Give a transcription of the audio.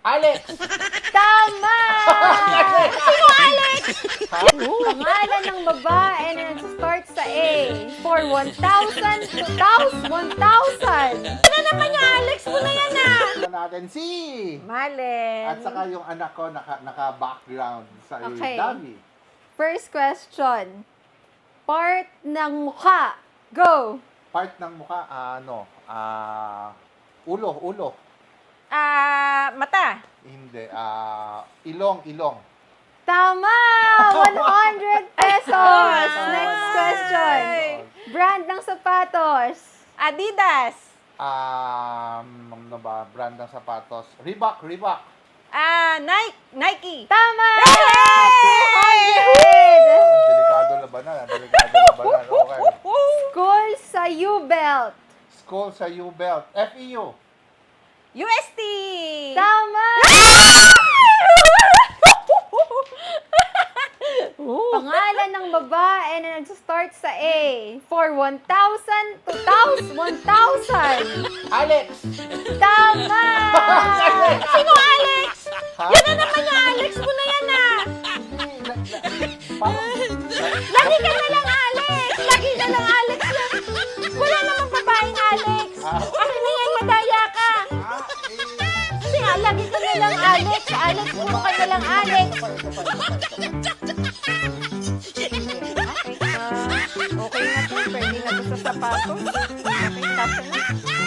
Alex! Tama! Sino Alex? Pangalan ng babae na nag-start sa A. For 1,000, 2,000, 1,000. Ano naman yung Alex mo na yan natin si... Malen. At saka yung anak ko naka-background sa Okay. Davi. First question. Part ng mukha. Go! Part ng mukha, ulo. Mata. Hindi, ilong. Tama! 100 pesos! Next question. Brand ng sapatos. Adidas. Ano ba? Brand ng sapatos. Reebok. Nike. Tama! Yay! 200! Delikado labanan. Okay. School sa U-belt. School sa U-Belt. FEU. UST. Tama! Pangalan ng babae na nag-start sa A. For 1,000, 2,000, 1,000. Alex! Tama! Sino Alex? Ha? Yan na naman yung Alex mo na yan Lagi ka na lang Alex. Lagi ka lang Alex yan. Wala namang babaeng Alex. Akin na yan, madaya ka. Kasi nga, lagi ka na lang Alex. Alex, puro ka na lang Alex. Okay na to. Pwede na to sa sapatos. Okay, kasi na.